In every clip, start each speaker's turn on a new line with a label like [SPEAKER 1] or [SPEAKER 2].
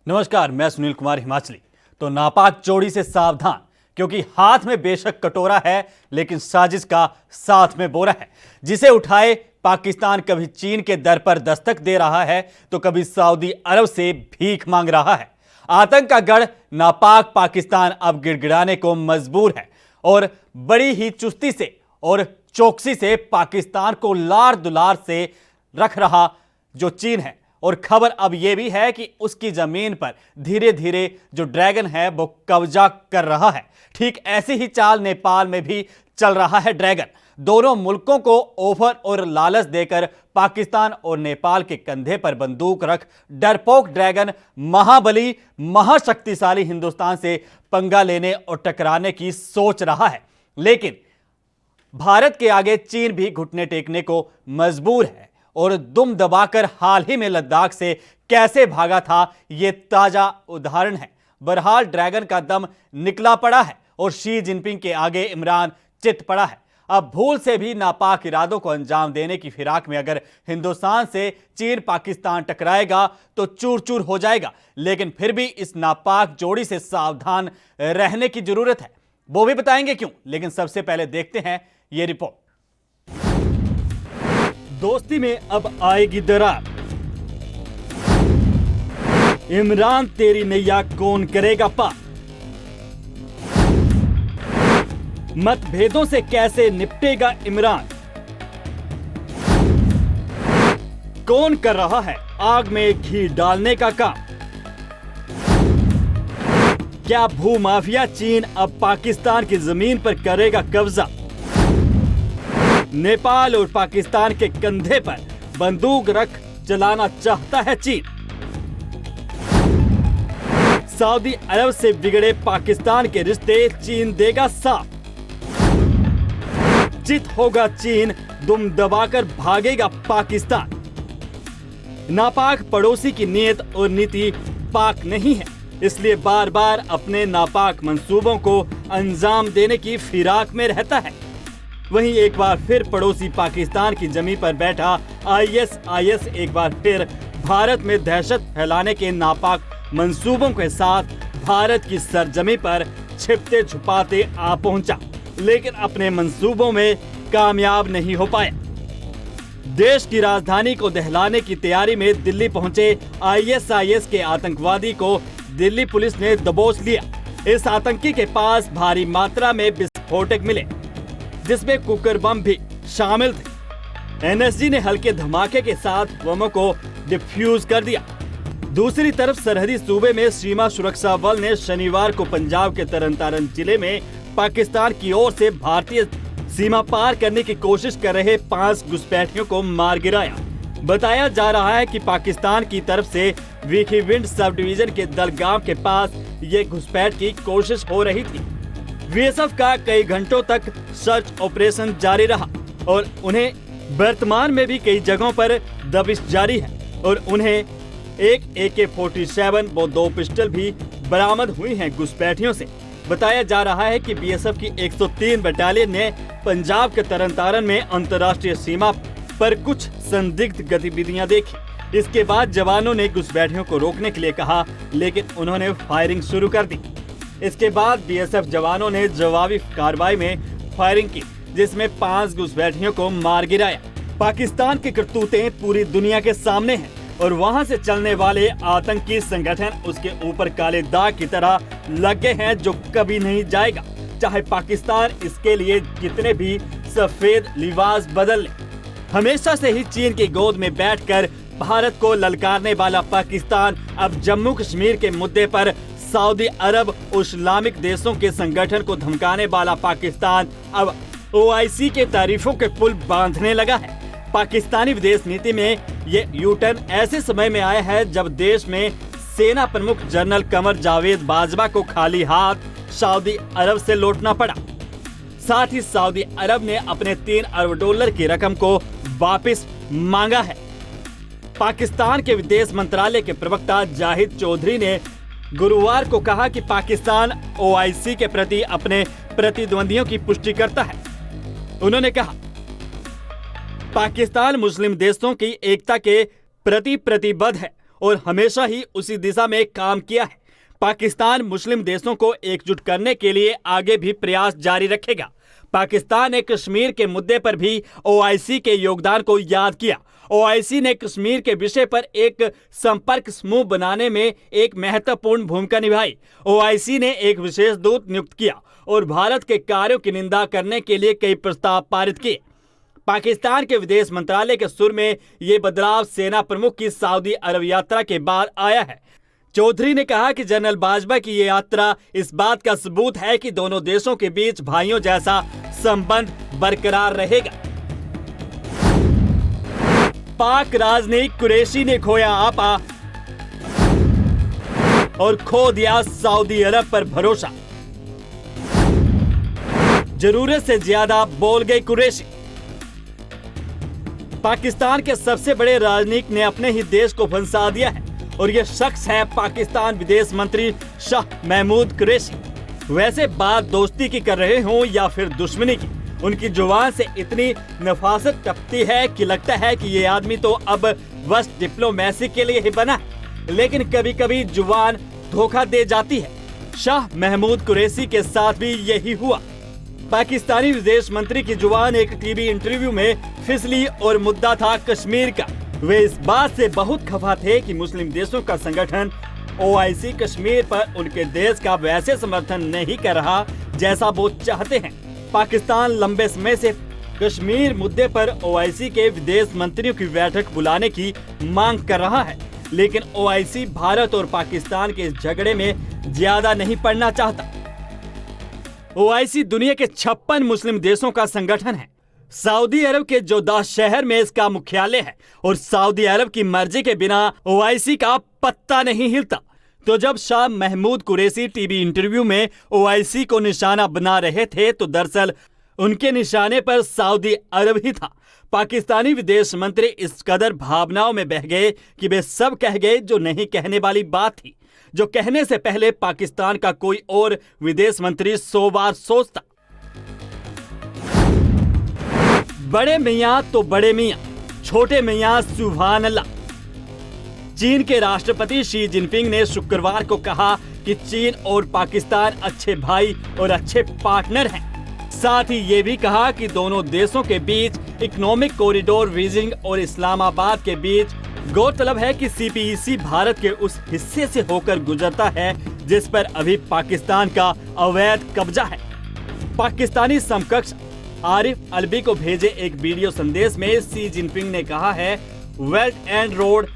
[SPEAKER 1] नमस्कार, मैं सुनील कुमार हिमाचली। तो नापाक चोरी से सावधान, क्योंकि हाथ में बेशक कटोरा है लेकिन साजिश का साथ में बोरा है। जिसे उठाए पाकिस्तान कभी चीन के दर पर दस्तक दे रहा है तो कभी सऊदी अरब से भीख मांग रहा है। आतंक का गढ़ नापाक पाकिस्तान अब गिड़गिड़ाने को मजबूर है और बड़ी ही चुस्ती से और चौकसी से पाकिस्तान को लार दुलार से रख रहा जो चीन है। और खबर अब यह भी है कि उसकी जमीन पर धीरे धीरे जो ड्रैगन है वो कब्जा कर रहा है। ठीक ऐसी ही चाल नेपाल में भी चल रहा है ड्रैगन। दोनों मुल्कों को ऑफर और लालच देकर पाकिस्तान और नेपाल के कंधे पर बंदूक रख डरपोक ड्रैगन महाबली महाशक्तिशाली हिंदुस्तान से पंगा लेने और टकराने की सोच रहा है। लेकिन भारत के आगे चीन भी घुटने टेकने को मजबूर है और दुम दबाकर हाल ही में लद्दाख से कैसे भागा था, यह ताजा उदाहरण है। बहरहाल ड्रैगन का दम निकला पड़ा है और शी जिनपिंग के आगे इमरान चित पड़ा है। अब भूल से भी नापाक इरादों को अंजाम देने की फिराक में अगर हिंदुस्तान से चीन पाकिस्तान टकराएगा तो चूर चूर हो जाएगा। लेकिन फिर भी इस नापाक जोड़ी से सावधान रहने की जरूरत है, वो भी बताएंगे क्यों। लेकिन सबसे पहले देखते हैं ये रिपोर्ट। दोस्ती में अब आएगी दरार, इमरान तेरी नैया कौन करेगा पार। मतभेदों से कैसे निपटेगा इमरान, कौन कर रहा है आग में घी डालने का काम। क्या भूमाफिया चीन अब पाकिस्तान की जमीन पर करेगा कब्जा। नेपाल और पाकिस्तान के कंधे पर बंदूक रख चलाना चाहता है चीन। सऊदी अरब से बिगड़े पाकिस्तान के रिश्ते चीन देगा साथ। चित होगा चीन, दुम दबाकर भागेगा पाकिस्तान। नापाक पड़ोसी की नीयत और नीति पाक नहीं है, इसलिए बार बार अपने नापाक मंसूबों को अंजाम देने की फिराक में रहता है। वहीं एक बार फिर पड़ोसी पाकिस्तान की जमीन पर बैठा आईएसआईएस एक बार फिर भारत में दहशत फैलाने के नापाक मंसूबों के साथ भारत की सरजमी पर छिपते छुपाते आ पहुंचा, लेकिन अपने मंसूबों में कामयाब नहीं हो पाया। देश की राजधानी को दहलाने की तैयारी में दिल्ली पहुंचे आईएसआईएस के आतंकवादी को दिल्ली पुलिस ने दबोच लिया। इस आतंकी के पास भारी मात्रा में विस्फोटक मिले, जिसमें कुकर बम भी शामिल थे। एनएसजी ने हल्के धमाके के साथ बमों को डिफ्यूज कर दिया। दूसरी तरफ सरहदी सूबे में सीमा सुरक्षा बल ने शनिवार को पंजाब के तरनतारन जिले में पाकिस्तान की ओर से भारतीय सीमा पार करने की कोशिश कर रहे 5 घुसपैठियों को मार गिराया। बताया जा रहा है कि पाकिस्तान की तरफ से विखीविंड सब डिवीजन के दलगाम के पास ये घुसपैठ की कोशिश हो रही थी। बीएसएफ का कई घंटों तक सर्च ऑपरेशन जारी रहा और उन्हें वर्तमान में भी कई जगहों पर दबिश जारी है और उन्हें एक AK-47 व 2 पिस्टल भी बरामद हुई हैं घुसपैठियों से। बताया जा रहा है कि बीएसएफ की 103 बटालियन ने पंजाब के तरनतारन में अंतर्राष्ट्रीय सीमा पर कुछ संदिग्ध गतिविधियां देखी। इसके बाद जवानों ने घुसपैठियों को रोकने के लिए कहा, लेकिन उन्होंने फायरिंग शुरू कर दी। इसके बाद बीएसएफ जवानों ने जवाबी कार्रवाई में फायरिंग की, जिसमें 5 घुसपैठियों को मार गिराया। पाकिस्तान की करतूतें पूरी दुनिया के सामने हैं और वहां से चलने वाले आतंकी संगठन उसके ऊपर काले दाग की तरह लगे हैं, जो कभी नहीं जाएगा, चाहे पाकिस्तान इसके लिए कितने भी सफेद लिबास बदल ले। हमेशा से ही चीन की गोद में बैठकर भारत को ललकारने वाला पाकिस्तान अब जम्मू कश्मीर के मुद्दे पर सऊदी अरब और इस्लामिक देशों के संगठन को धमकाने वाला पाकिस्तान अब OIC के तारीफों के पुल बांधने लगा है। पाकिस्तानी विदेश नीति में ये यूटर्न ऐसे समय में आया है जब देश में सेना प्रमुख जनरल कमर जावेद बाजवा को खाली हाथ सऊदी अरब से लौटना पड़ा। साथ ही सऊदी अरब ने अपने $3 अरब की रकम को वापस मांगा है। पाकिस्तान के विदेश मंत्रालय के प्रवक्ता जाहिद चौधरी ने गुरुवार को कहा कि पाकिस्तान OIC के प्रति अपने प्रतिद्वंदियों की पुष्टि करता है। उन्होंने कहा, पाकिस्तान मुस्लिम देशों की एकता के प्रति प्रतिबद्ध है और हमेशा ही उसी दिशा में काम किया है। पाकिस्तान मुस्लिम देशों को एकजुट करने के लिए आगे भी प्रयास जारी रखेगा। पाकिस्तान ने कश्मीर के मुद्दे पर भी ओआईसी के योगदान को याद किया। ओआईसी ने कश्मीर के विषय पर एक संपर्क समूह बनाने में एक महत्वपूर्ण भूमिका निभाई। ओआईसी ने एक विशेष दूत नियुक्त किया और भारत के कार्यों की निंदा करने के लिए कई प्रस्ताव पारित किए। पाकिस्तान के विदेश मंत्रालय के सुर में ये बदलाव सेना प्रमुख की सऊदी अरब यात्रा के बाद आया है। चौधरी ने कहा कि जनरल बाजवा की ये यात्रा इस बात का सबूत है कि दोनों देशों के बीच भाइयों जैसा संबंध बरकरार रहेगा। पाक राजनयिक कुरैशी ने खोया आपा और खो दिया सऊदी अरब पर भरोसा। जरूरत से ज्यादा बोल गए कुरैशी। पाकिस्तान के सबसे बड़े राजनयिक ने अपने ही देश को फंसा दिया है और यह शख्स है पाकिस्तान विदेश मंत्री शाह महमूद कुरैशी। वैसे बात दोस्ती की कर रहे हों या फिर दुश्मनी की, उनकी जुबान से इतनी नफासत टपकती है कि लगता है कि ये आदमी तो अब बस डिप्लोमेसी के लिए ही बना है। लेकिन कभी कभी जुबान धोखा दे जाती है। शाह महमूद कुरैशी के साथ भी यही हुआ। पाकिस्तानी विदेश मंत्री की जुबान एक टीवी इंटरव्यू में फिसली और मुद्दा था कश्मीर का। वे इस बात से बहुत खफा थे कि मुस्लिम देशों का संगठन ओआईसी कश्मीर पर उनके देश का वैसे समर्थन नहीं कर रहा जैसा वो चाहते हैं। पाकिस्तान लंबे समय से कश्मीर मुद्दे पर ओआईसी के विदेश मंत्रियों की बैठक बुलाने की मांग कर रहा है, लेकिन ओआईसी भारत और पाकिस्तान के इस झगड़े में ज्यादा नहीं पड़ना चाहता। ओआईसी दुनिया के 56 मुस्लिम देशों का संगठन है। सऊदी अरब के जोधा शहर में इसका मुख्यालय है और सऊदी अरब की मर्जी के बिना ओआईसी का पत्ता नहीं हिलता। तो जब शाह महमूद कुरैशी टीवी इंटरव्यू में ओआईसी को निशाना बना रहे थे तो दरअसल उनके निशाने पर सऊदी अरब ही था। पाकिस्तानी विदेश मंत्री इस कदर भावनाओं में बह गए कि वे सब कह गए जो नहीं कहने वाली बात थी, जो कहने से पहले पाकिस्तान का कोई और विदेश मंत्री 100 बार सोचता। बड़े मियाँ तो बड़े मियाँ, छोटे मियाँ सुभान अल्लाह। चीन के राष्ट्रपति शी जिनपिंग ने शुक्रवार को कहा कि चीन और पाकिस्तान अच्छे भाई और अच्छे पार्टनर हैं। साथ ही ये भी कहा कि दोनों देशों के बीच इकोनॉमिक कॉरिडोर बीजिंग और इस्लामाबाद के बीच। गौरतलब है कि सीपीईसी भारत के उस हिस्से से होकर गुजरता है जिस पर अभी पाकिस्तान का अवैध कब्जा है। पाकिस्तानी समकक्ष आरिफ अलवी को भेजे एक वीडियो संदेश में शी जिनपिंग ने कहा है, बेल्ट एंड रोड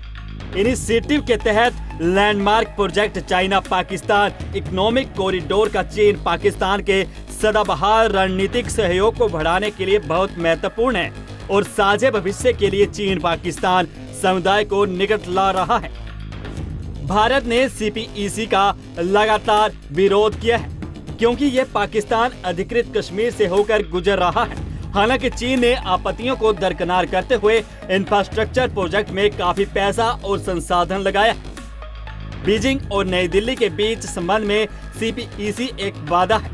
[SPEAKER 1] इनिशिएटिव के तहत landmark project China Pakistan economic corridor का चीन पाकिस्तान के सदाबहार रणनीतिक सहयोग को बढ़ाने के लिए बहुत महत्वपूर्ण है और साझे भविष्य के लिए चीन पाकिस्तान समुदाय को निकट ला रहा है। भारत ने सीपीईसी का लगातार विरोध किया है क्योंकि यह पाकिस्तान अधिकृत कश्मीर से होकर गुजर रहा है। हालांकि चीन ने आपत्तियों को दरकिनार करते हुए इंफ्रास्ट्रक्चर प्रोजेक्ट में काफी पैसा और संसाधन लगाया। बीजिंग और नई दिल्ली के बीच संबंध में सीपीईसी एक वादा है।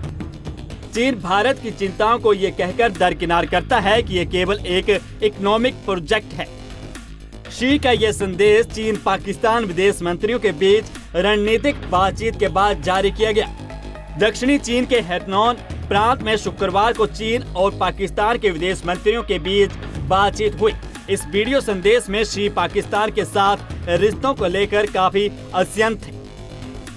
[SPEAKER 1] चीन भारत की चिंताओं को ये कहकर दरकिनार करता है कि ये केवल एक इकोनॉमिक प्रोजेक्ट है। शी का ये संदेश चीन पाकिस्तान विदेश मंत्रियों के बीच रणनीतिक बातचीत के बाद जारी किया गया। दक्षिणी चीन के हैटनॉन प्रांत में शुक्रवार को चीन और पाकिस्तान के विदेश मंत्रियों के बीच बातचीत हुई। इस वीडियो संदेश में शी पाकिस्तान के साथ रिश्तों को लेकर काफी अत्यंत थे।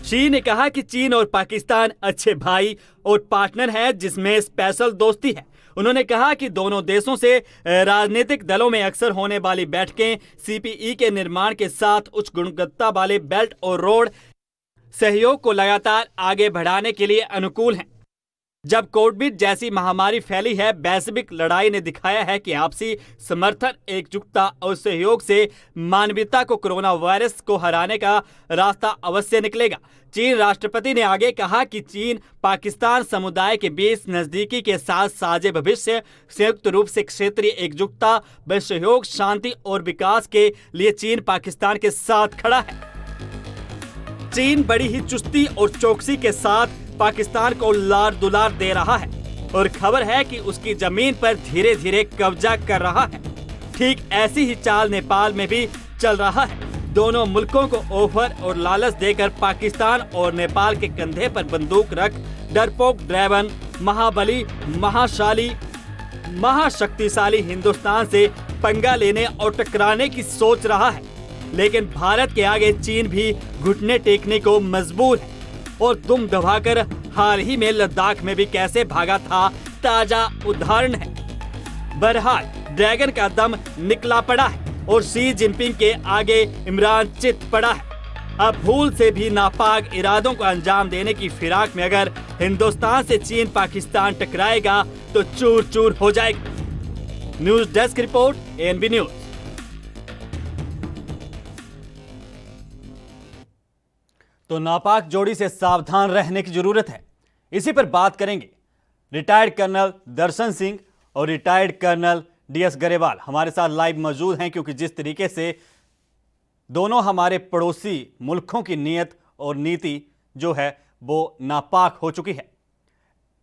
[SPEAKER 1] शी ने कहा कि चीन और पाकिस्तान अच्छे भाई और पार्टनर है जिसमें स्पेशल दोस्ती है। उन्होंने कहा कि दोनों देशों से राजनीतिक दलों में अक्सर होने वाली बैठकें सीपीई के निर्माण के साथ उच्च गुणवत्ता वाले बेल्ट और रोड सहयोग को लगातार आगे बढ़ाने के लिए अनुकूल हैं। जब कोविड जैसी महामारी फैली है, वैश्विक लड़ाई ने दिखाया है कि आपसी समर्थन, एकजुटता और सहयोग से मानवता को कोरोना वायरस को हराने का रास्ता अवश्य निकलेगा। चीन राष्ट्रपति ने आगे कहा कि चीन पाकिस्तान समुदाय के बीच नजदीकी के साथ साझे भविष्य, संयुक्त रूप से क्षेत्रीय एकजुटता व सहयोग, शांति और विकास के लिए चीन पाकिस्तान के साथ खड़ा है। चीन बड़ी ही चुस्ती और चौकसी के साथ पाकिस्तान को लार दुलार दे रहा है और खबर है कि उसकी जमीन पर धीरे धीरे कब्जा कर रहा है। ठीक ऐसी ही चाल नेपाल में भी चल रहा है। दोनों मुल्कों को ऑफर और लालच देकर पाकिस्तान और नेपाल के कंधे पर बंदूक रख डरपोक ड्रैगन महाबली महाशाली महाशक्तिशाली हिंदुस्तान से पंगा लेने और टकराने की सोच रहा है। लेकिन भारत के आगे चीन भी घुटने टेकने को मजबूर है और दुम दबाकर हाल ही में लद्दाख में भी कैसे भागा था ताजा उदाहरण है। बहरहाल ड्रैगन का दम निकला पड़ा है और शी जिनपिंग के आगे इमरान चित पड़ा है। अब भूल से भी नापाक इरादों को अंजाम देने की फिराक में अगर हिंदुस्तान से चीन पाकिस्तान टकराएगा तो चूर चूर हो जाएगा। News desk report, ANB news. तो नापाक जोड़ी से सावधान रहने की जरूरत है। इसी पर बात करेंगे रिटायर्ड कर्नल दर्शन सिंह और रिटायर्ड कर्नल डीएस गरेवाल हमारे साथ लाइव मौजूद हैं, क्योंकि जिस तरीके से दोनों हमारे पड़ोसी मुल्कों की नीयत और नीति जो है वो नापाक हो चुकी है।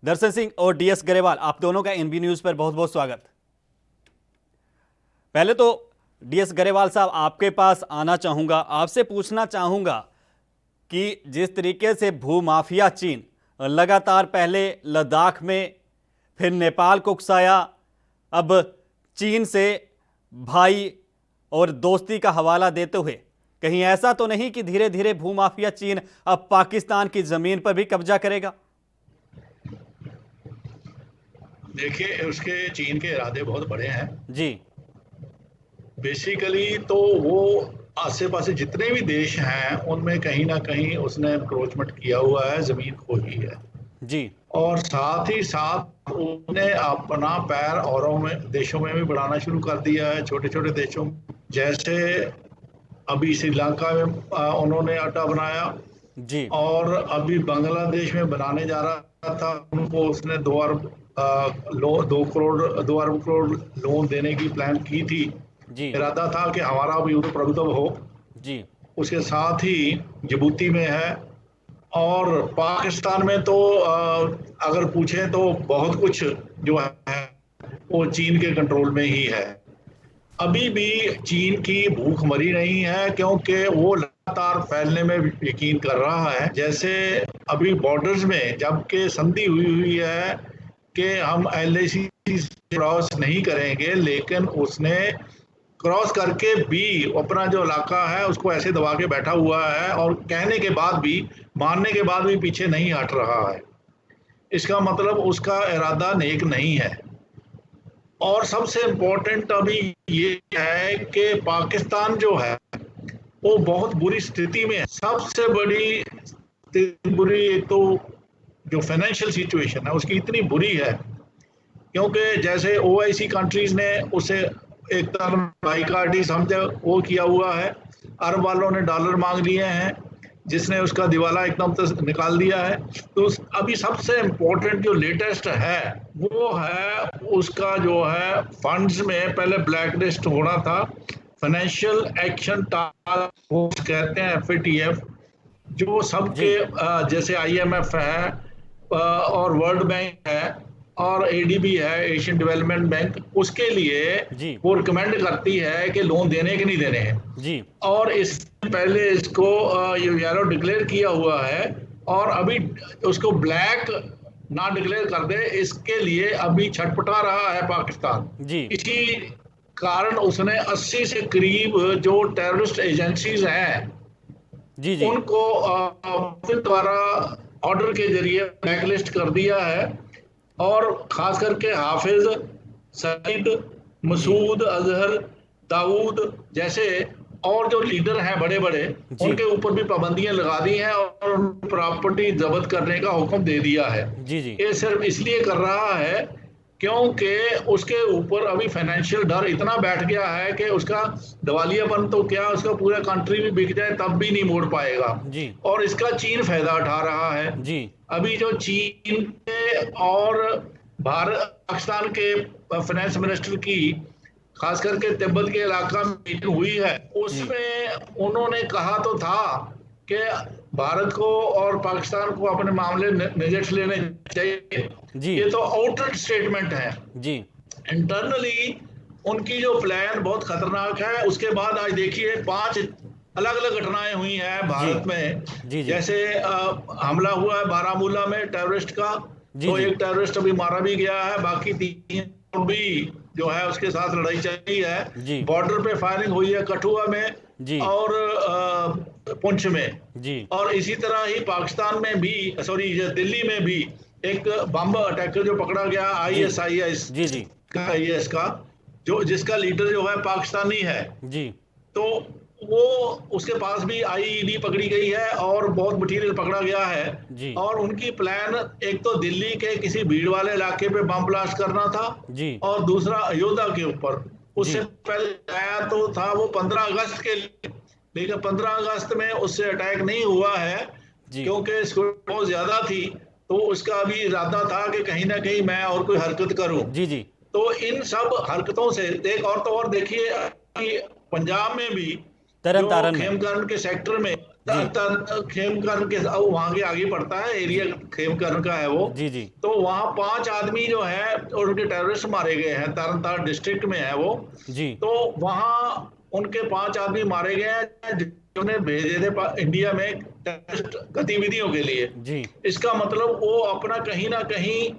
[SPEAKER 1] दर्शन सिंह और डीएस गरेवाल, आप दोनों का एएनबी न्यूज पर बहुत बहुत स्वागत। पहले तो डीएस गरेवाल साहब आपके पास आना चाहूंगा, आपसे पूछना चाहूंगा कि जिस तरीके से भूमाफिया चीन लगातार पहले लद्दाख में, फिर नेपाल को उकसाया, अब चीन से भाई और दोस्ती का हवाला देते हुए कहीं ऐसा तो नहीं कि धीरे धीरे भूमाफिया चीन अब पाकिस्तान की जमीन पर भी कब्जा करेगा?
[SPEAKER 2] देखिए, उसके चीन के इरादे बहुत बड़े हैं
[SPEAKER 1] जी।
[SPEAKER 2] बेसिकली तो वो आसे पासे जितने भी देश हैं उनमें कहीं ना कहीं उसने एनक्रोचमेंट किया हुआ है, जमीन खोई है
[SPEAKER 1] जी।
[SPEAKER 2] और साथ ही साथ उन्हें अपना पैर औरों में देशों में भी बढ़ाना शुरू कर दिया है, छोटे छोटे देशों में। जैसे अभी श्रीलंका में उन्होंने अड्डा बनाया
[SPEAKER 1] जी,
[SPEAKER 2] और अभी बांग्लादेश में बनाने जा रहा था। उनको उसने 2 अरब करोड़ लोन देने की प्लान की थी
[SPEAKER 1] जी।
[SPEAKER 2] इरादा था कि हमारा भी उधर प्रभुत्व हो
[SPEAKER 1] जी।
[SPEAKER 2] उसके साथ ही जिबूती में है और पाकिस्तान में तो अगर पूछें तो बहुत कुछ जो है वो चीन के कंट्रोल में ही है। अभी भी चीन की भूख मरी नहीं है क्योंकि वो लगातार फैलने में यकीन कर रहा है। जैसे अभी बॉर्डर्स में जबकि संधि हुई है कि हम LAC क्रॉस नहीं करेंगे, लेकिन उसने क्रॉस करके भी अपना जो इलाका है उसको ऐसे दबा के बैठा हुआ है और कहने के बाद भी, मानने के बाद भी पीछे नहीं हट रहा है। इसका मतलब उसका इरादा नेक नहीं है। और सबसे इम्पोर्टेंट अभी ये है कि पाकिस्तान जो है वो बहुत बुरी स्थिति में है। सबसे बुरी एक तो जो फाइनेंशियल सिचुएशन है उसकी इतनी बुरी है क्योंकि जैसे OIC कंट्रीज ने उसे एक तरह बाइकाटी समझे वो किया हुआ है। अरब वालों ने डॉलर मांग लिए हैं जिसने उसका दिवाला एकदम से निकाल दिया है। तो अभी सबसे इम्पोर्टेंट जो लेटेस्ट है वो है उसका जो है फंड्स में पहले ब्लैक लिस्ट होना था। फाइनेंशियल एक्शन टास्क फोर्स कहते हैं FATF, जो सबके जैसे IMF है और वर्ल्ड बैंक है और ADB है, एशियन डेवलपमेंट बैंक, उसके लिए वो रिकमेंड करती है कि लोन देने के नहीं देने हैं
[SPEAKER 1] जी। और
[SPEAKER 2] इस पहले इसको येलो डिक्लेयर किया हुआ है और अभी उसको ब्लैक ना डिक्लेयर कर दे, इसके लिए अभी छटपटा रहा है पाकिस्तान
[SPEAKER 1] जी।
[SPEAKER 2] इसी कारण उसने 80 से करीब जो टेररिस्ट एजेंसीज हैं
[SPEAKER 1] जी जी
[SPEAKER 2] उनको द्वारा ऑर्डर के जरिए ब्लैकलिस्ट कर दिया है और खास करके हाफिज सईद, मसूद अजहर, दाऊद जैसे और जो लीडर हैं बड़े बड़े उनके ऊपर भी पाबंदियां लगा दी हैं और प्रॉपर्टी जब्त करने का हुक्म दे दिया है।
[SPEAKER 1] जी जी।
[SPEAKER 2] ये सिर्फ इसलिए कर रहा है क्योंकि उसके ऊपर अभी फाइनेंशियल डर इतना बैठ गया है कि उसका दिवालियापन तो क्या, उसका पूरा कंट्री भी बिक जाए तब भी नहीं मोड़ पाएगा
[SPEAKER 1] जी।
[SPEAKER 2] और इसका चीन फायदा उठा रहा है
[SPEAKER 1] जी।
[SPEAKER 2] अभी जो चीन के और भारत पाकिस्तान के फाइनेंस मिनिस्टर की खास करके तिब्बत के इलाका में मीटिंग हुई है, उसमें उन्होंने कहा तो था कि भारत को और पाकिस्तान को अपने मामले निजट लेने चाहिए जी। ये तो आउटर स्टेटमेंट है जी। इंटरनली उनकी जो प्लान बहुत खतरनाक है। उसके बाद आज देखिए 5 अलग अलग घटनाएं हुई हैं भारत में।
[SPEAKER 1] जी जी
[SPEAKER 2] जैसे हमला हुआ है बारामूला में टेररिस्ट का,
[SPEAKER 1] जी
[SPEAKER 2] तो
[SPEAKER 1] जी
[SPEAKER 2] एक टेररिस्ट अभी मारा भी गया है, बाकी 3 भी जो है उसके साथ लड़ाई चल रही है।
[SPEAKER 1] जी
[SPEAKER 2] बॉर्डर पे फायरिंग हुई है कठुआ में
[SPEAKER 1] जी
[SPEAKER 2] और पुंछ में।
[SPEAKER 1] जी
[SPEAKER 2] और इसी तरह ही पाकिस्तान में भी, सॉरी दिल्ली में भी एक बम अटैकर जो पकड़ा गया
[SPEAKER 1] जी
[SPEAKER 2] ISIS
[SPEAKER 1] जी जी
[SPEAKER 2] का, IS का, जो जिसका लीडर जो है पाकिस्तानी है।
[SPEAKER 1] जी
[SPEAKER 2] तो वो उसके पास भी IED पकड़ी गई है और बहुत मटीरियल पकड़ा गया है।
[SPEAKER 1] जी
[SPEAKER 2] और उनकी प्लान एक तो दिल्ली के किसी भीड़ वाले इलाके पे बम ब्लास्ट करना था,
[SPEAKER 1] जी
[SPEAKER 2] और दूसरा अयोध्या के ऊपर।
[SPEAKER 1] जी
[SPEAKER 2] उससे पहले आया तो था वो 15 अगस्त के लिए, लेकिन 15 अगस्त में उससे अटैक नहीं हुआ है
[SPEAKER 1] जी
[SPEAKER 2] क्योंकि सिक्योरिटी बहुत ज्यादा थी। तो उसका भी इरादा था कि कहीं ना कहीं मैं और कोई हरकत करूं।
[SPEAKER 1] जी जी
[SPEAKER 2] तो इन सब हरकतों से एक और तो और देखिए कि पंजाब में भी
[SPEAKER 1] तरन
[SPEAKER 2] जो
[SPEAKER 1] तारन में।
[SPEAKER 2] खेमकरण के सेक्टर में
[SPEAKER 1] जी
[SPEAKER 2] खेमकरण के वहां के आगे पड़ता है एरिया,
[SPEAKER 1] जी
[SPEAKER 2] खेमकरण का है वो।
[SPEAKER 1] जी जी
[SPEAKER 2] तो वहां 5 आदमी जो है और उनके टेररिस्ट मारे गए हैं, तरन तारण डिस्ट्रिक्ट में है वो।
[SPEAKER 1] जी
[SPEAKER 2] तो वहां उनके 5 आदमी मारे गए हैं जिन्होंने भेजे थे इंडिया में टेररिस्ट गतिविधियों के लिए।
[SPEAKER 1] जी
[SPEAKER 2] इसका मतलब वो अपना कहीं ना कहीं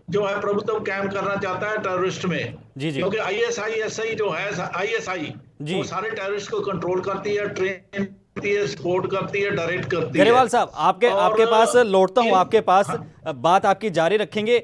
[SPEAKER 2] जो है प्रभुत्व कायम करना चाहता है टेररिस्ट में,
[SPEAKER 1] जी जी
[SPEAKER 2] क्योंकि ISI जो है, ISI
[SPEAKER 1] जी
[SPEAKER 2] वो सारे टेररिस्ट को कंट्रोल करती है, ट्रेन करती है, सपोर्ट करती है, डायरेक्ट करती है।
[SPEAKER 1] गरेवाल साहब, आपके
[SPEAKER 2] और
[SPEAKER 1] आपके पास लौटता हूं, आपके पास
[SPEAKER 2] हाँ,
[SPEAKER 1] बात आपकी जारी रखेंगे।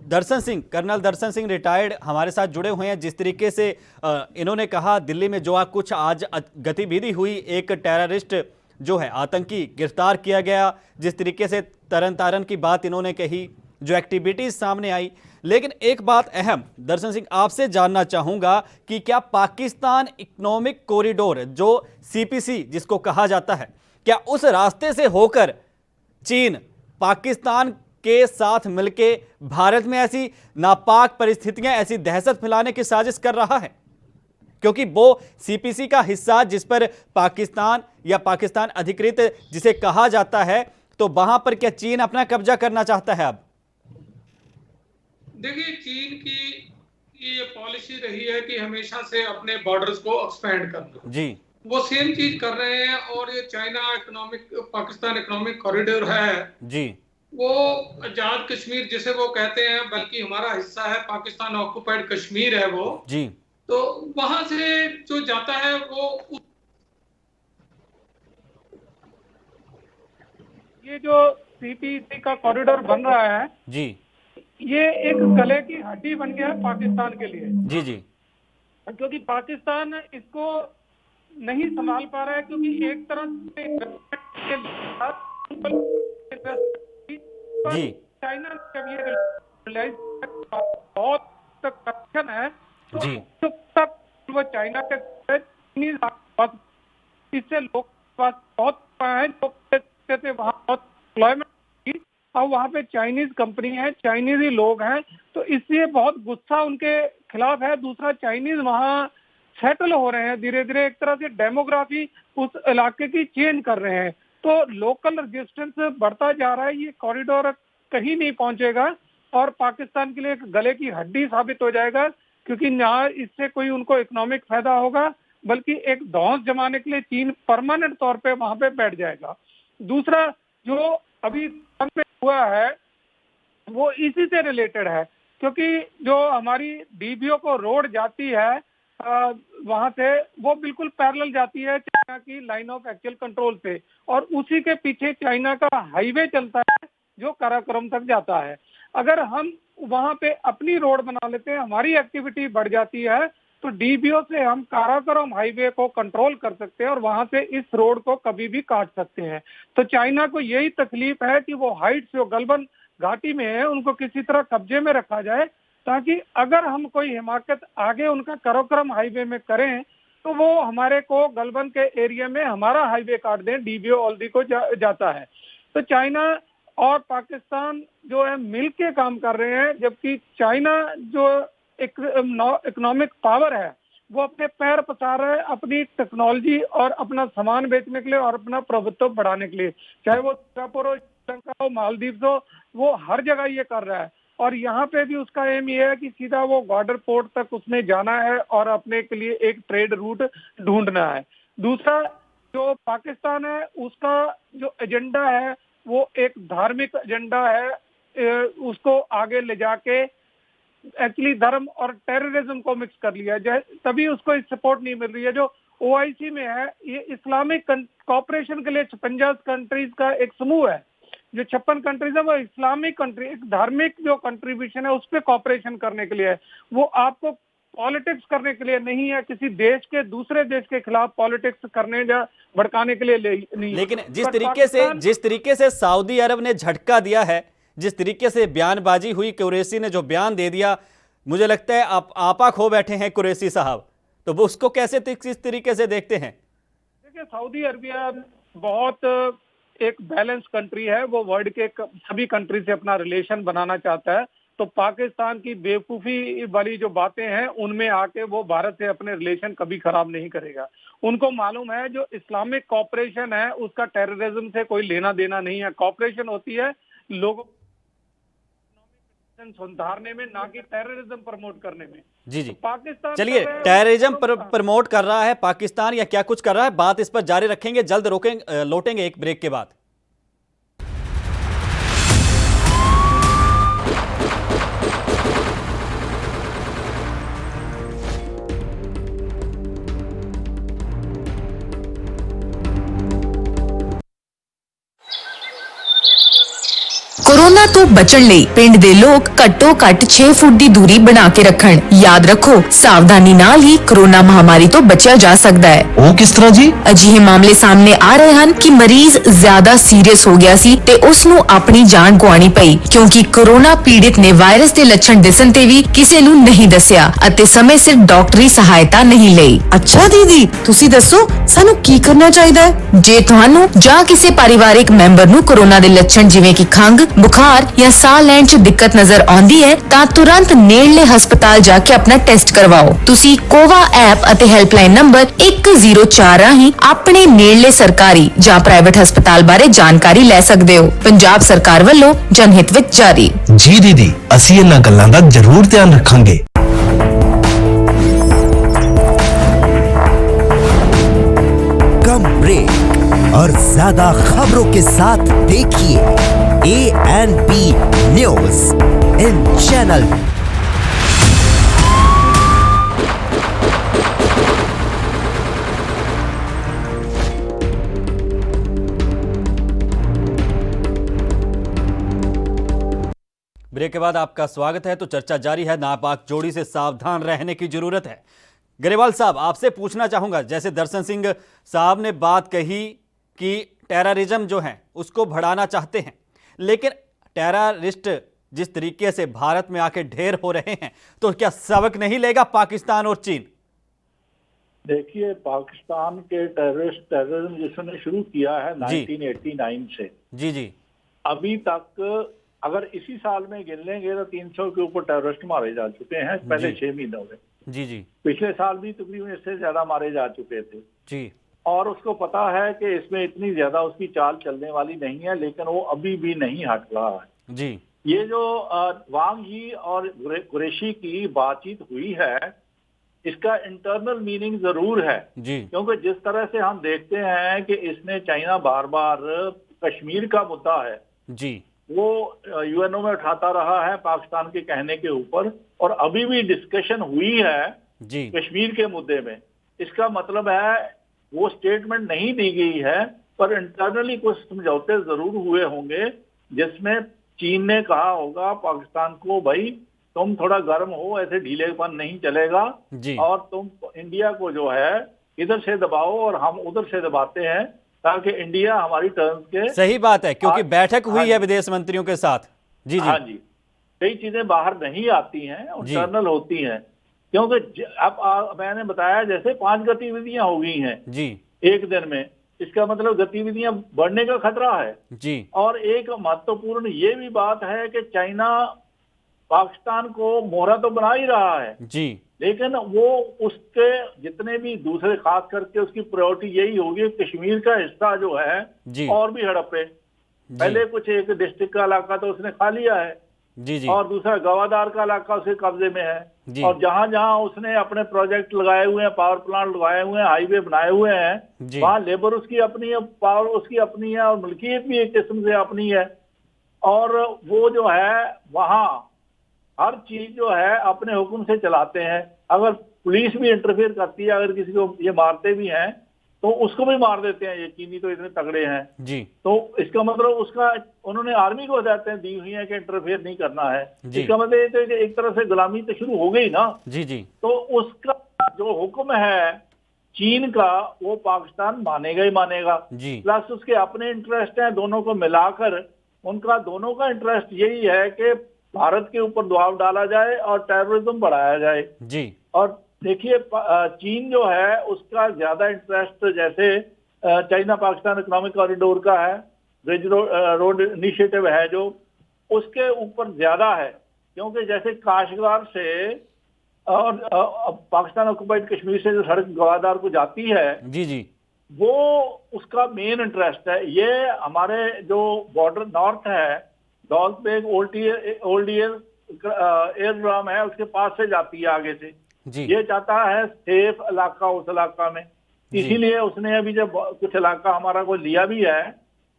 [SPEAKER 1] दर्शन सिंह, कर्नल दर्शन सिंह रिटायर्ड हमारे साथ जुड़े हुए हैं। जिस तरीके से इन्होंने कहा दिल्ली में जो कुछ आज गतिविधि हुई, एक टेररिस्ट जो है आतंकी गिरफ्तार किया गया, जिस तरीके से तरन तारन की बात इन्होंने कही, जो एक्टिविटीज सामने आई। लेकिन एक बात अहम दर्शन सिंह आपसे जानना चाहूंगा कि क्या पाकिस्तान इकोनॉमिक कॉरिडोर जो CPC जिसको कहा जाता है, क्या उस रास्ते से होकर चीन पाकिस्तान के साथ मिलके भारत में ऐसी नापाक परिस्थितियां, ऐसी दहशत फैलाने की साजिश कर रहा है? क्योंकि वो CPC का हिस्सा जिस पर पाकिस्तान या पाकिस्तान अधिकृत जिसे कहा जाता है, तो वहां पर क्या चीन अपना कब्जा करना चाहता है अब?
[SPEAKER 3] देखिए, चीन की ये पॉलिसी रही है कि हमेशा से अपने बॉर्डर्स को एक्सपेंड करना।
[SPEAKER 1] जी
[SPEAKER 3] वो सेम चीज कर रहे हैं। और ये चाइना पाकिस्तान इकोनॉमिक कॉरिडोर है,
[SPEAKER 1] जी
[SPEAKER 3] वो आजाद कश्मीर जिसे वो कहते हैं, बल्कि हमारा हिस्सा है, पाकिस्तान ऑक्युपाइड कश्मीर है वो।
[SPEAKER 1] जी
[SPEAKER 3] तो वहां से जो जाता है वो ये जो CPC का कॉरिडोर बन रहा है,
[SPEAKER 1] जी
[SPEAKER 3] ये एक गले की हड्डी बन गया है पाकिस्तान के लिए।
[SPEAKER 1] जी जी
[SPEAKER 3] क्योंकि पाकिस्तान इसको नहीं संभाल पा रहा है, क्योंकि एक तरफ
[SPEAKER 1] जी
[SPEAKER 3] चाइना जब ये रियलाइज बहुत करप्शन है, तो
[SPEAKER 1] जी
[SPEAKER 3] सब वो चाइना के इससे लोग बहुत है, जो वहाँ बहुत एम्प्लॉयमेंट, और वहाँ पे चाइनीज कंपनी है, चाइनीज ही लोग हैं, तो इसलिए बहुत गुस्सा उनके खिलाफ है। दूसरा, चाइनीज वहाँ सेटल हो रहे हैं धीरे धीरे, एक तरह से डेमोग्राफी उस इलाके की चेंज कर रहे हैं, तो लोकल रेजिस्टेंस बढ़ता जा रहा है। ये कॉरिडोर कहीं नहीं पहुंचेगा और पाकिस्तान के लिए एक गले की हड्डी साबित हो जाएगा, क्योंकि ना इससे कोई उनको इकोनॉमिक फायदा होगा, बल्कि एक धौंस जमाने के लिए चीन परमानेंट तौर पे वहां पे बैठ जाएगा। दूसरा, जो अभी में हुआ है वो इसी से रिलेटेड है, क्योंकि जो हमारी DBO को रोड जाती है वहां से, वो बिल्कुल पैरेलल जाती है चाइना की लाइन ऑफ एक्चुअल कंट्रोल से, और उसी के पीछे चाइना का हाईवे चलता है जो काराकोरम तक जाता है। अगर हम वहां पे अपनी रोड बना लेते हैं, हमारी एक्टिविटी बढ़ जाती है, तो DBO से हम काराकोरम हाईवे को कंट्रोल कर सकते हैं और वहां से इस रोड को कभी भी काट सकते हैं। तो चाइना को यही तकलीफ है कि वो हाइट्स जो गलवान घाटी में है उनको किसी तरह कब्जे में रखा जाए, ताकि अगर हम कोई हिमाकत आगे उनका काराकोरम हाईवे में करें तो वो हमारे को गलवान के एरिया में हमारा हाईवे काट दें, DBO ऑल्दी को जाता है। तो चाइना और पाकिस्तान जो है मिलके काम कर रहे हैं, जबकि चाइना जो इकोनॉमिक पावर है वो अपने पैर पसार रहा है अपनी टेक्नोलॉजी और अपना सामान बेचने के लिए और अपना प्रभुत्व बढ़ाने के लिए, चाहे वो सिंगापुर हो, श्रीलंका हो, मालदीव हो, वो हर जगह ये कर रहा है। और यहाँ पे भी उसका एम ये है कि सीधा वो बॉर्डर पोर्ट तक उसने जाना है और अपने के लिए एक ट्रेड रूट ढूंढना है। दूसरा, जो पाकिस्तान है उसका जो एजेंडा है वो एक धार्मिक एजेंडा है, उसको आगे ले जाके एक्चुअली धर्म और टेररिज्म को मिक्स कर लिया है, तभी उसको सपोर्ट नहीं मिल रही है। जो ओआईसी में है, ये इस्लामिक कॉपरेशन के लिए 56 कंट्रीज का एक समूह है। जो 56 कंट्रीज है वो इस्लामिक कंट्री, एक धार्मिक जो कंट्रीब्यूशन है उस पर कॉपरेशन करने के लिए है। वो आपको पॉलिटिक्स करने के लिए नहीं है, किसी देश के दूसरे देश के खिलाफ पॉलिटिक्स करने या भड़काने के लिए नहीं।
[SPEAKER 1] लेकिन जिस तरीके से सऊदी अरब ने झटका दिया है, जिस तरीके से बयानबाजी हुई, कुरैशी ने जो बयान दे दिया, मुझे लगता है आप आपा खो बैठे हैं कुरैशी साहब। तो वो उसको कैसे किस तरीके से देखते हैं?
[SPEAKER 3] देखिए, सऊदी अरबिया बहुत एक बैलेंस कंट्री है, वो वर्ल्ड के सभी कंट्री से अपना रिलेशन बनाना चाहता है। तो पाकिस्तान की बेवकूफ़ी वाली जो बातें हैं उनमें आके वो भारत से अपने रिलेशन कभी खराब नहीं करेगा। उनको मालूम है जो इस्लामिक कॉपरेशन है उसका टेररिज्म से कोई लेना देना नहीं है। कॉपरेशन होती है लोगों सुधारने में, ना कि टेररिज्म प्रमोट करने में।
[SPEAKER 1] जी
[SPEAKER 3] तो पाकिस्तान
[SPEAKER 1] चलिए, टेररिज्म प्रमोट कर रहा है पाकिस्तान या क्या कुछ कर रहा है, बात इस पर जारी रखेंगे, जल्द लौटेंगे एक ब्रेक के बाद।
[SPEAKER 4] कोरोना तो बचण ਲਈ ਪਿੰਡ ਦੇ ਲੋਕ ਘੱਟੋ ਘੱਟ 6 ਫੁੱਟ ਦੀ ਦੂਰੀ ਬਣਾ ਕੇ ਰੱਖਣ। ਯਾਦ ਰੱਖੋ, ਸਾਵਧਾਨੀ ਨਾਲ ਹੀ ਕੋਰੋਨਾ ਮਹਾਮਾਰੀ ਤੋਂ ਬਚਿਆ ਜਾ ਸਕਦਾ ਹੈ।
[SPEAKER 5] ਉਹ ਕਿਸ ਤਰ੍ਹਾਂ ਜੀ?
[SPEAKER 4] ਅਜਿਹੇ ਮਾਮਲੇ ਸਾਹਮਣੇ ਆ ਰਹੇ ਹਨ ਕਿ ਮਰੀਜ਼ ਜ਼ਿਆਦਾ ਸੀਰੀਅਸ ਹੋ ਗਿਆ ਸੀ ਤੇ ਉਸ ਨੂੰ ਆਪਣੀ ਜਾਨ ਗਵਾਉਣੀ ਪਈ ਕਿਉਂਕਿ ਕੋਰੋਨਾ ਪੀੜਿਤ ਨੇ ਵਾਇਰਸ ਦੇ ਲੱਛਣ ਦਿਸਣ ਤੇ ਵੀ ਕਿਸੇ ਨੂੰ ਨਹੀਂ ਦੱਸਿਆ ਅਤੇ ਸਮੇਂ ਸਿਰ ਡਾਕਟਰੀ ਸਹਾਇਤਾ ਨਹੀਂ ਲਈ।
[SPEAKER 6] ਅੱਛਾ ਦੀਦੀ, ਤੁਸੀਂ ਦੱਸੋ ਸਾਨੂੰ ਕੀ ਕਰਨਾ ਚਾਹੀਦਾ ਹੈ?
[SPEAKER 4] ਜੇ ਤੁਹਾਨੂੰ ਜਾਂ ਕਿਸੇ ਪਰਿਵਾਰਿਕ ਮੈਂਬਰ ਨੂੰ ਕੋਰੋਨਾ ਦੇ ਲੱਛਣ ਜਿਵੇਂ ਕਿ ਖੰਘ, बुखार या साह ਲੈਣ 'ਚ ਦਿੱਕਤ ਨਜ਼ਰ ਆਉਂਦੀ ਹੈ ਤਾਂ ਤੁਰੰਤ ਨੇੜਲੇ ਹਸਪਤਾਲ ਜਾ ਕੇ ਆਪਣਾ ਟੈਸਟ ਕਰਵਾਓ। ਤੁਸੀਂ ਕੋਵਾ ਐਪ ਅਤੇ ਹੈਲਪਲਾਈਨ ਨੰਬਰ 104 ਰਾਹੀਂ ਆਪਣੇ ਨੇੜਲੇ ਸਰਕਾਰੀ ਜਾਂ ਪ੍ਰਾਈਵੇਟ ਹਸਪਤਾਲ ਬਾਰੇ ਜਾਣਕਾਰੀ ਲੈ ਸਕਦੇ ਹੋ। ਪੰਜਾਬ ਸਰਕਾਰ ਵੱਲੋਂ ਜਨਹਿਤ ਵਿੱਚ ਜਾਰੀ।
[SPEAKER 5] ਜੀ ਦੀਦੀ, ਅਸੀਂ ਇਹਨਾਂ ਗੱਲਾਂ ਦਾ ਜ਼ਰੂਰ ਧਿਆਨ ਰੱਖਾਂਗੇ।
[SPEAKER 7] कम ब्रेक और ज्यादा खबरों के साथ देखिए ANP news in channel.
[SPEAKER 1] Break के बाद आपका स्वागत है। तो चर्चा जारी है, नापाक जोड़ी से सावधान रहने की जरूरत है। गरेवाल साहब, आपसे पूछना चाहूंगा, जैसे दर्शन सिंह साहब ने बात कही कि टेररिज्म जो है उसको बढ़ाना चाहते हैं, लेकिन टेररिस्ट जिस तरीके से भारत में आके ढेर हो रहे हैं, तो क्या सबक नहीं लेगा पाकिस्तान और चीन?
[SPEAKER 8] देखिए, पाकिस्तान के टेररिज्म जिसने शुरू किया है 1989 से
[SPEAKER 1] जी
[SPEAKER 8] अभी तक अगर इसी साल में गिन लेंगे तो 300 के ऊपर टेररिस्ट मारे जा चुके हैं पहले 6 महीनों में।
[SPEAKER 1] जी
[SPEAKER 8] पिछले साल भी तकरीबन इससे ज्यादा मारे जा चुके थे
[SPEAKER 1] जी।
[SPEAKER 8] और उसको पता है कि इसमें इतनी ज्यादा उसकी चाल चलने वाली नहीं है, लेकिन वो अभी भी नहीं हट रहा है
[SPEAKER 1] जी।
[SPEAKER 8] ये जो वांग यी और कुरैशी की बातचीत हुई है, इसका इंटरनल मीनिंग जरूर है
[SPEAKER 1] जी,
[SPEAKER 8] क्योंकि जिस तरह से हम देखते हैं कि इसने चाइना बार बार कश्मीर का मुद्दा है
[SPEAKER 1] जी,
[SPEAKER 8] वो यूएनओ में उठाता रहा है पाकिस्तान के कहने के ऊपर, और अभी भी डिस्कशन हुई है
[SPEAKER 1] जी
[SPEAKER 8] कश्मीर के मुद्दे में। इसका मतलब है वो स्टेटमेंट नहीं दी गई है, पर इंटरनली कुछ समझौते जरूर हुए होंगे जिसमें चीन ने कहा होगा पाकिस्तान को, भाई तुम थोड़ा गर्म हो, ऐसे ढीलेपन नहीं चलेगा
[SPEAKER 1] जी,
[SPEAKER 8] और तुम इंडिया को जो है इधर से दबाओ और हम उधर से दबाते हैं ताकि इंडिया हमारी टर्म्स के।
[SPEAKER 1] सही बात है, क्योंकि बैठक हुई है विदेश मंत्रियों के साथ। जी
[SPEAKER 8] हाँ जी, कई चीजें बाहर नहीं आती हैं, इंटरनल होती हैं, क्योंकि अब मैंने बताया जैसे 5 गतिविधियां हो गई हैं
[SPEAKER 1] जी
[SPEAKER 8] एक दिन में, इसका मतलब गतिविधियां बढ़ने का खतरा है
[SPEAKER 1] जी।
[SPEAKER 8] और एक महत्वपूर्ण ये भी बात है कि चाइना पाकिस्तान को मोहरा तो बना ही रहा है
[SPEAKER 1] जी,
[SPEAKER 8] लेकिन वो उसके जितने भी दूसरे, खास करके उसकी प्रायोरिटी यही होगी कश्मीर का हिस्सा जो है
[SPEAKER 1] जी
[SPEAKER 8] और भी हड़पे। पहले कुछ एक डिस्ट्रिक्ट का इलाका तो उसने खा लिया है
[SPEAKER 1] जी जी,
[SPEAKER 8] और दूसरा गवादार का इलाका उसके कब्जे में है,
[SPEAKER 1] जी।
[SPEAKER 8] और जहां जहां उसने अपने प्रोजेक्ट लगाए हुए हैं, पावर प्लांट लगाए हुए हैं, हाईवे बनाए हुए हैं,
[SPEAKER 1] जी।
[SPEAKER 8] वहां लेबर उसकी अपनी है, पावर उसकी अपनी है और मिल्कियत भी एक किस्म से अपनी है। और वो जो है वहां हर चीज जो है अपने हुक्म से चलाते हैं। अगर पुलिस भी इंटरफेयर करती है, अगर किसी को ये मारते भी हैं तो उसको भी मार देते हैं। ये चीनी तो इतने तगड़े हैं।
[SPEAKER 1] जी।
[SPEAKER 8] तो इसका मतलब उसका उन्होंने आर्मी को हदायतें दी हुई हैं कि इंटरफेयर नहीं करना है।
[SPEAKER 1] जी।
[SPEAKER 8] इसका मतलब ये तो कि एक तरह से गुलामी तो शुरू हो गई ना।
[SPEAKER 1] जी जी।
[SPEAKER 8] तो उसका जो हुक्म है चीन का वो पाकिस्तान मानेगा ही मानेगा।
[SPEAKER 1] जी।
[SPEAKER 8] प्लस उसके अपने इंटरेस्ट हैं, दोनों को मिलाकर उनका दोनों का इंटरेस्ट यही है कि भारत के ऊपर दबाव डाला जाए और टेररिज्म बढ़ाया जाए।
[SPEAKER 1] जी।
[SPEAKER 8] और देखिए चीन जो है उसका ज्यादा इंटरेस्ट जैसे चाइना पाकिस्तान इकोनॉमिक कॉरिडोर का है, ब्रिज रोड इनिशिएटिव है जो, उसके ऊपर ज्यादा है। क्योंकि जैसे काशगार से और पाकिस्तान ऑक्युपाइड कश्मीर से जो सड़क गवादार को जाती है,
[SPEAKER 1] जी जी,
[SPEAKER 8] वो उसका मेन इंटरेस्ट है। ये हमारे जो बॉर्डर नॉर्थ है, दौलत बेग ओल्ड एयरड्राम है, उसके पास से जाती है आगे से।
[SPEAKER 1] जी।
[SPEAKER 8] ये चाहता है सेफ इलाका उस इलाका में, इसीलिए उसने अभी जब कुछ इलाका हमारा को लिया भी है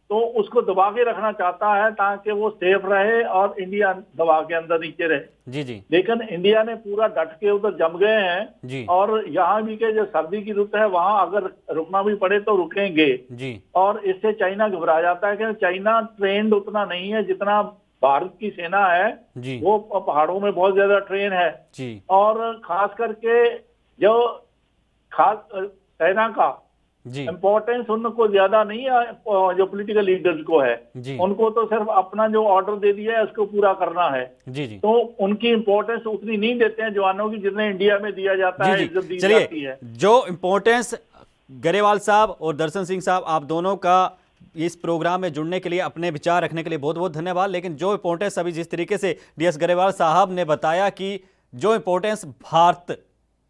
[SPEAKER 8] तो उसको दबा के रखना चाहता है ताकि वो सेफ रहे और इंडिया दबा के अंदर नीचे रहे।
[SPEAKER 1] जी जी।
[SPEAKER 8] लेकिन इंडिया ने पूरा डट के उधर जम गए हैं।
[SPEAKER 1] जी।
[SPEAKER 8] और यहाँ भी के जो सर्दी की रुत है वहां अगर रुकना भी पड़े तो रुकेंगे।
[SPEAKER 1] जी।
[SPEAKER 8] और इससे चाइना घबरा जाता है कि चाइना ट्रेंड उतना नहीं है जितना भारत की सेना है।
[SPEAKER 1] जी।
[SPEAKER 8] वो पहाड़ों में बहुत ज्यादा ट्रेन है।
[SPEAKER 1] जी।
[SPEAKER 8] और खास करके जो खास सेना का
[SPEAKER 1] जी।
[SPEAKER 8] इम्पोर्टेंस उनको ज्यादा नहीं है, जो पॉलिटिकल लीडर्स को है।
[SPEAKER 1] जी।
[SPEAKER 8] उनको तो सिर्फ अपना जो ऑर्डर दे दिया है उसको पूरा करना है।
[SPEAKER 1] जी जी।
[SPEAKER 8] तो उनकी इम्पोर्टेंस उतनी नहीं देते हैं जवानों की जितने इंडिया में दिया जाता है, इज्जत दी जाती
[SPEAKER 1] चलिए,
[SPEAKER 8] है।
[SPEAKER 1] जो इम्पोर्टेंस गरेवाल साहब और दर्शन सिंह साहब, आप दोनों का इस प्रोग्राम में जुड़ने के लिए, अपने विचार रखने के लिए बहुत बहुत धन्यवाद। लेकिन जो इम्पोर्टेंस अभी जिस तरीके से डीएस गरेवाल साहब ने बताया कि जो इम्पोर्टेंस भारत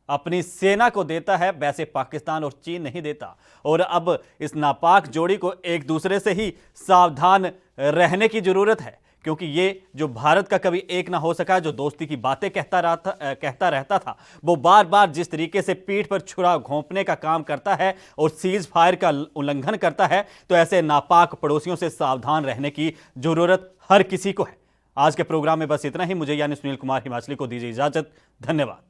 [SPEAKER 1] अपनी सेना को देता है वैसे पाकिस्तान और चीन नहीं देता, और अब इस नापाक जोड़ी को एक दूसरे से ही सावधान रहने की जरूरत है, क्योंकि ये जो भारत का कभी एक ना हो सका, जो दोस्ती की बातें कहता रहता था, वो बार बार जिस तरीके से पीठ पर छुरा घोंपने का काम करता है और सीज फायर का उल्लंघन करता है, तो ऐसे नापाक पड़ोसियों से सावधान रहने की जरूरत हर किसी को है। आज के प्रोग्राम में बस इतना ही। मुझे यानी सुनील कुमार हिमाचली को दीजिए इजाजत। धन्यवाद।